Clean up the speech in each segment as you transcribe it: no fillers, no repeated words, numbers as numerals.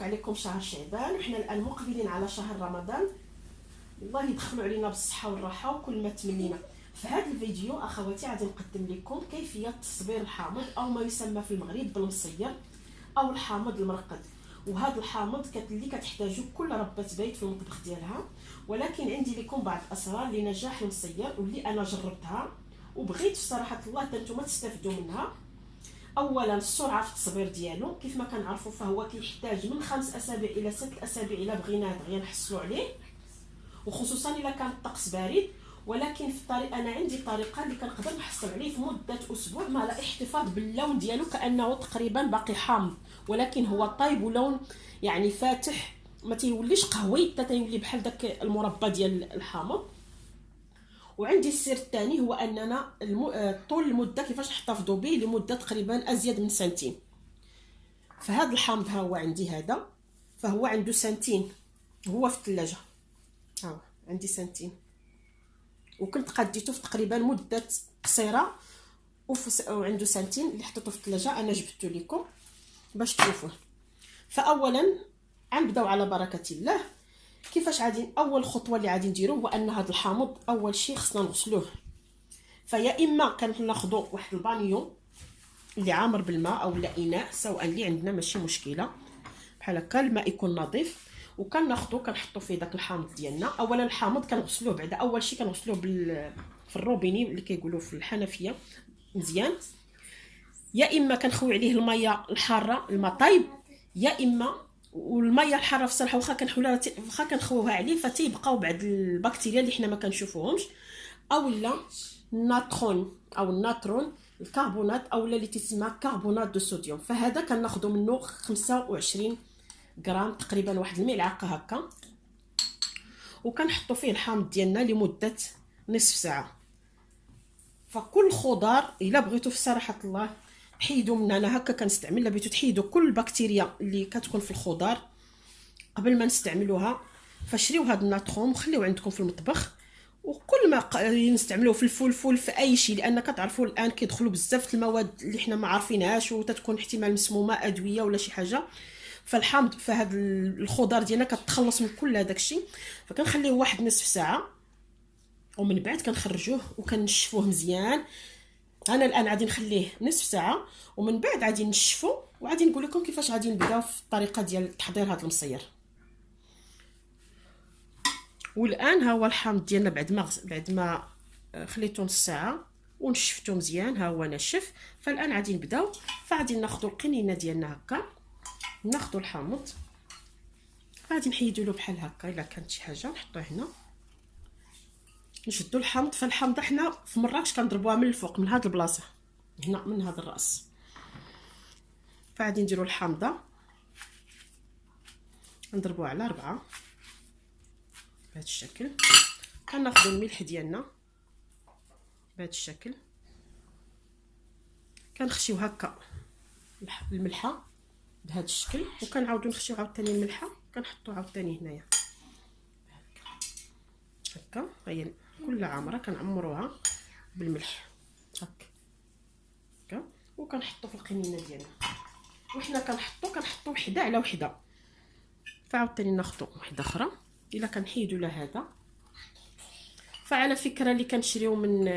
مبروك عليكم شهر شعبان، وحنا الان مقبلين على شهر رمضان. الله يدخلوا علينا بالصحه والراحه وكل ما تمنينا. في هذا الفيديو اخواتي غادي نقدم لكم كيفيه تصبير الحامض او ما يسمى في المغرب بالمصير او الحامض المرقد. وهذا الحامض اللي كتحتاجو كل ربة بيت في المطبخ ديالها، ولكن عندي لكم بعض الاسرار لنجاح المصير واللي انا جربتها وبغيت بصراحه الله حتى نتوما تستافدوا منها. اولا السرعه في التصبير ديالو، كيف ما كنعرفوا فهو كيحتاج من 5 اسابيع الى 6 اسابيع الا بغينا دغيا نحصلوا عليه، وخصوصا الا كان الطقس بارد. ولكن في الطريقه انا عندي طريقه اللي كنقدر نحصل عليه في مده اسبوع مع الاحتفاظ باللون ديالو كانه تقريبا باقي حامض، ولكن هو طايب ولون يعني فاتح، ما تيوليش قهوي حتى تيولي بحال داك المربى ديال الحامض. وعندي السر الثاني هو اننا طول المده كيفاش نحتفظوا به لمده تقريبا ازيد من سنتين. فهذا الحامض ها هو عندي هذا، فهو عنده سنتين هو في الثلاجه. ها عندي سنتين، وكنت قديته في تقريبا مده قصيره وعنده سنتين اللي حطيته في الثلاجه. انا جبته لكم باش تشوفوه. فاولا غنبداو على بركه الله. كيفاش غادي اول خطوه اللي غادي نديرو هو ان هذا الحامض اول شيء خصنا نغسلوه. فيا اما كناخذوا واحد البانيو اللي عامر بالماء او لا اناء سواء اللي عندنا ماشي مشكله، بحال هكا الماء يكون نظيف، وكناخذوا كنحطوا فيه داك الحامض ديالنا. اولا الحامض كنغسلوه بعدا اول شيء كنغسلوه في الروبيني اللي كيقولوا في الحنفيه مزيان، يا اما كنخوي عليه الميه الحاره الماء طايب، يا اما والميه الحاره في الصراحه واخا كنخويوها عليه فتيبقاو بعض البكتيريا اللي حنا ما كنشوفوهمش، او لا الناترون او الناترون الكربونات او اللي تسمى كربونات دو صوديوم. فهذا كناخذوا منه 25 غرام تقريبا، واحد الملعقه هكا، وكنحطوا فيه الحامض ديالنا لمده نصف ساعه. فكل خضار الا بغيتو في صراحه الله حيدوا من انا هكا كنستعمل، بغيتو تحيدوا كل البكتيريا اللي كتكون في الخضار قبل ما نستعملوها، فشريو هذا الناتروم وخليوه عندكم في المطبخ. وكل ما نستعملوه في الفلفل في اي شيء، لان كتعرفوا الان كيدخلوا بزاف المواد اللي حنا ما عارفينهاش وتتكون احتمال مسمومه ادويه ولا شي حاجه. فالحامض في هذا الخضار ديالنا كتخلص من كل هذاك الشيء. فكنخليه واحد نصف ساعه ومن بعد كنخرجوه وكنشفوه مزيان. انا الان غادي نخليه نصف ساعه ومن بعد غادي نشفو وغادي نقول لكم كيفاش غادي نبداو في الطريقه ديال تحضير هذا المصير. والان ها هو الحامض ديالنا بعد ما خليته نص ساعه ونشفتو مزيان، ها هو ناشف. فالان غادي نبداو. فغادي ناخذوا القنينه ديالنا هكا، ناخذوا الحامض غادي نحيدوا له بحال هكا، الا كانت شي حاجه نحطوه هنا، نشدوا الحامض. فالحامض حنا في مراكش كنضربوها من الفوق من هاد البلاصه هنا من هذا الراس. فغادي نديروا الحامضه نضربوها على 4 بهذا الشكل. كناخذوا الملح ديالنا بهذا الشكل، كنخشيو هكا الملحه بهذا الشكل، وكنعاودوا نخشيو عاوتاني الملحه كنحطوا عاوتاني هنايا هكا. هي كل عامره كنعمروها بالملح هكا وكنحطوا في القنينه ديالنا. وحنا كنحطوا وحده على وحده. فعاوتاني ناخذوا وحده اخرى الا كنحيدوا لها هذا. فعلى فكره اللي كنشريو من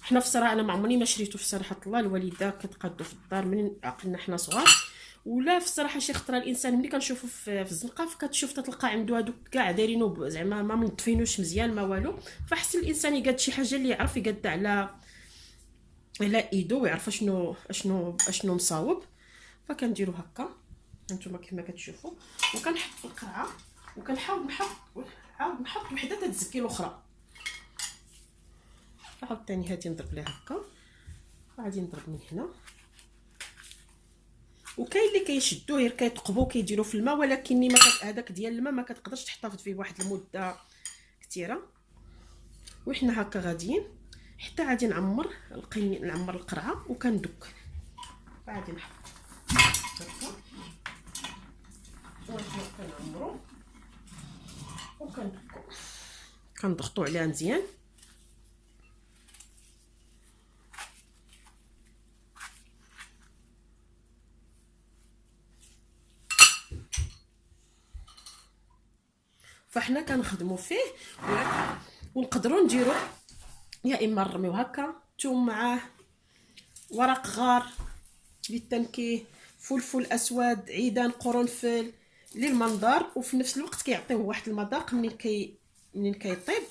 حنا في الصراحه انا ما عمرني ما شريته في صراحه الله، الوالده كتقادو في الدار من عقلنا حنا صغار. ولا في الصراحه شي خطره الانسان ملي كنشوفو في الزنقه كتشوف تلقى عنده هذوك كاع دايرينو زعما ما منظفينوش مزيان ما والو. فحسن الانسان يقاد شي حاجه اللي يعرف يقاد على ايدو ويعرف اشنو مصاوب. فكنديرو هكا هانتوما كيما كتشوفوا، وكنحط في القرعه وكنحاول نحط وحده تتزكي الاخرى. فعاوتاني هادي نضرب لها هكا وغادي نضرب من هنا. وكاين اللي كيشدوه غير كيتقبو كيديروا في الماء، ولكن هذاك ديال الماء ما كتقدرش تحتفظ فيه واحد المده كثيره. وحنا هكا غاديين حتى غادي نعمر القرعه وكندك. غادي نحط هكا كنعمرو وكندكو كنضغطوا عليها مزيان. فحنا كنخدموا فيه ونقدروا نديروا يا اما نرميو هكا ثوم معاه ورق غار للتنكيه، فلفل اسود، عيدان، قرنفل للمنظر، وفي نفس الوقت كيعطيوه واحد المذاق منين كيطيب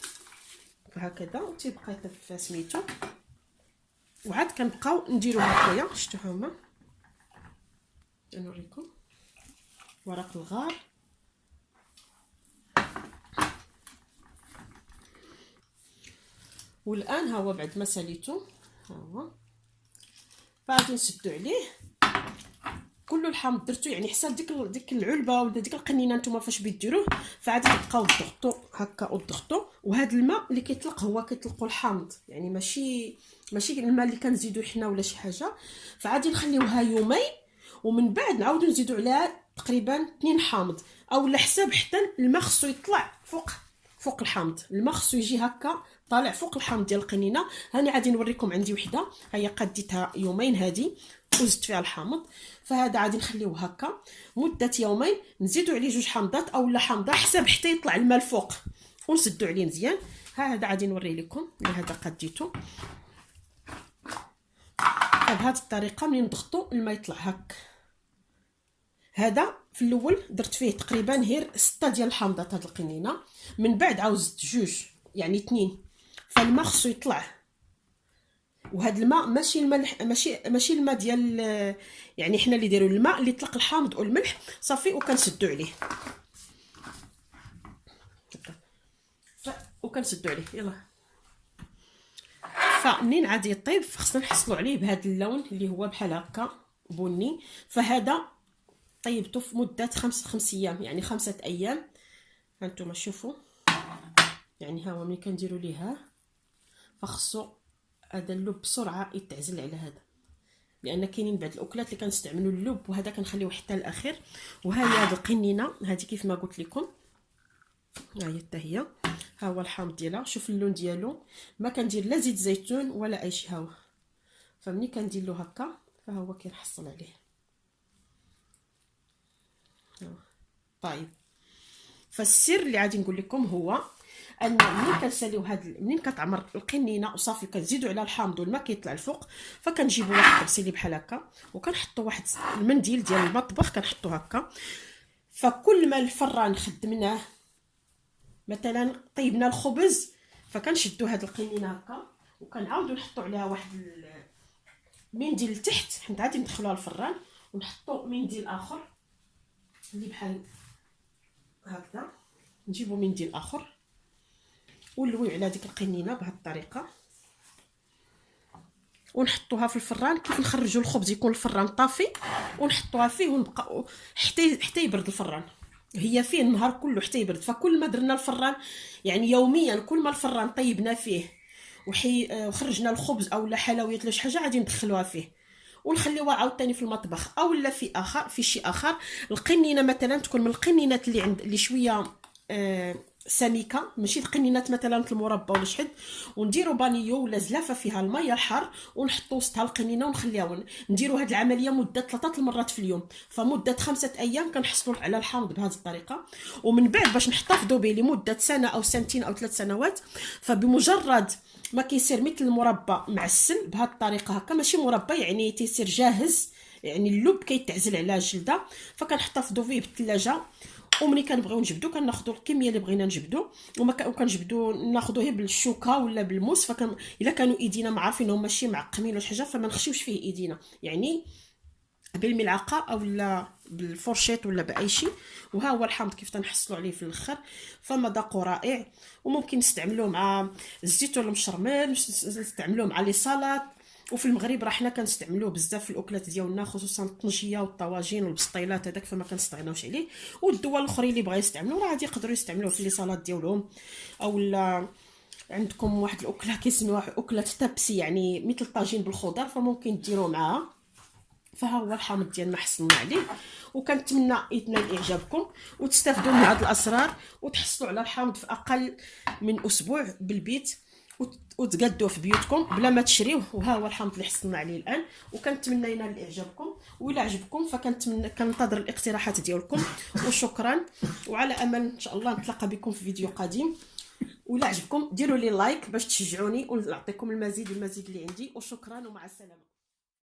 فهكذا وتيبقى يطيب سميتو. وعاد كنبقاو نديرو هكايا. شفتوا هما نوريكم ورق الغار. والان ها هو بعد ما ساليتو ها هو غادي نسدو عليه كله الحامض درتو، يعني حساب ديك العلبه ولا ديك القنينه نتوما فاش بيديروه، فعادي تبقاو تضغطوا هكا وتضغطوا. وهذا الماء اللي كيطلق هو كيطلقوا الحامض، يعني ماشي الماء اللي كنزيدو حنا ولا شي حاجه. فعادي نخليوها يومين ومن بعد نعاودو نزيدو عليها تقريبا 2 حامض او حساب، حتى الماء خصو يطلع فوق الحامض. الماء خصو يجي هكا طالع فوق الحامض ديال القنينه. هاني غادي نوريكم عندي وحده هي قديتها يومين هذه وزدت فيها الحامض. فهذا غادي نخليوه هكا مده يومين، نزيدو عليه 2 حامضات او حامضه حساب حتى يطلع الماء الفوق ونسدو عليه مزيان. هذا غادي نوري لكم هذا قديته بهذه الطريقه. منين نضغطوا الماء يطلع هكا. هذا في الاول درت فيه تقريبا غير 6 ديال الحامضات هاد القنينه، من بعد عاود زدت 2 يعني 2. فالماء خصو يطلع، وهذا الماء ماشي الماء ماشي الماء ديال يعني حنا اللي دايروا الماء اللي طلق الحامض والملح صافي وكنسدوا عليه وكنسدوا عليه يلا. فمنين عاد يطيب خصنا نحصلوا عليه بهذا اللون اللي هو بحال هكا بني. فهذا طيبته في مده 5 ايام، يعني 5 ايام. هانتوما شوفوا يعني ها هو ملي كنديروا ليها فخصو هذا اللب بسرعه يتعزل على هذا، لان كاينين بعض الاكلات اللي كنستعملوا اللب وهذا كنخليوه حتى الاخير. وها هي هذه القنينه هذه كيف ما قلت لكم ها هي حتى هي. ها هو الحامض ديالها، شوف اللون ديالو، ما كندير لا زيت زيتون ولا اي شيء. ها هو فمني كندير له هكا فها هو كينحصل عليه. طيب فالسر اللي غادي نقول لكم هو ان ملي كنساليو منين كتعمر القنينه وصافي كنزيدوا على الحامض والماء كيطلع الفوق، فكنجيبوا واحد الطبسيلي بحال هكا وكنحطوا واحد المنديل ديال المطبخ كنحطوه هكا. فكل ما الفران خدمناه مثلا طيبنا الخبز فكنشدوا هاد القنينه هكا وكنعاودوا نحطوا عليها واحد المنديل لتحت، حيت غادي ندخلوها الفران ونحطوا منديل اخر اللي بحال هكذا. نجيبوا منديل اخر ونلويو على ديك القنينه بهذه الطريقه ونحطوها في الفران. كيف نخرجوا الخبز يكون الفران طافي ونحطوها فيه ونبقى حتى يبرد الفران. هي فيه النهار كله حتى يبرد. فكل ما درنا الفران يعني يوميا كل ما الفران طيبنا فيه وخرجنا الخبز او حلويات ولا شي حاجه غادي ندخلوها فيه ونخليوها عاوتاني في المطبخ او لا في شيء اخر. القنينه مثلا تكون من القنينات اللي شويه سميكه، ماشي القنينات مثلا المربى ولا شحد، ونديروا بانيو ولا زلافه فيها الماء الحار ونحطوا وسطها القنينه ونخليها. نديروا هذه العمليه مده 3 المرات في اليوم، فمده 5 ايام كنحصلوا على الحامض بهذه الطريقه. ومن بعد باش نحتفظوا به لمده سنه او سنتين او 3 سنوات، فبمجرد ما كيصير مثل المربى معسل بهذه الطريقه هكا، ماشي مربى يعني تيصير جاهز، يعني اللب كيتعزل على الجلده، فكنحتفظوا فيه بالثلاجه. وملي كنبغيو نجبدو كناخذوا الكميه اللي بغينا نجبدو وكنجبدو ناخذوه غير بالشوكه ولا بالموس. الا كانوا ايدينا ما عارفينهم ماشي معقمين ولا شي حاجه فما نخشيوش فيه ايدينا، يعني بالملعقه او لا بالفورشيت ولا باي شيء. وها هو الحامض كيف تنحصلوا عليه في الاخر. فمذاقه رائع وممكن نستعملوه مع الزيتون المشرمل، نستعملوه مع لي سلطات. وفي المغرب راه حنا كنستعملوه بزاف في الاكلات ديالنا، خصوصا الطنجيه والطواجين والبسطيلات هذاك، فما كنستغناوش عليه. والدول الاخرين اللي بغاو يستعملوه راه غادي يقدروا يستعملوه في لي سلطات ديالهم. او لا عندكم واحد الاكله كيسميوها اكله تبسي، يعني مثل الطاجين بالخضر، فممكن ديروه معها. فها هو الحامض ديالنا حصلنا عليه، وكنتمنى يتنال اعجابكم وتستافدوا من هذه الاسرار وتحصلوا على الحامض في اقل من اسبوع بالبيت وتقادوه في بيوتكم بلا ما تشريوه. وها هو الحامض اللي حصلنا عليه الان، وكنتمنى ينال اعجابكم وإلا عجبكم فكنتمنى كننتظر الاقتراحات ديالكم. وشكرا، وعلى امل ان شاء الله نتلاقى بكم في فيديو قادم. ولا عجبكم ديروا لي لايك باش تشجعوني ونعطيكم المزيد اللي عندي. وشكرا ومع السلامه.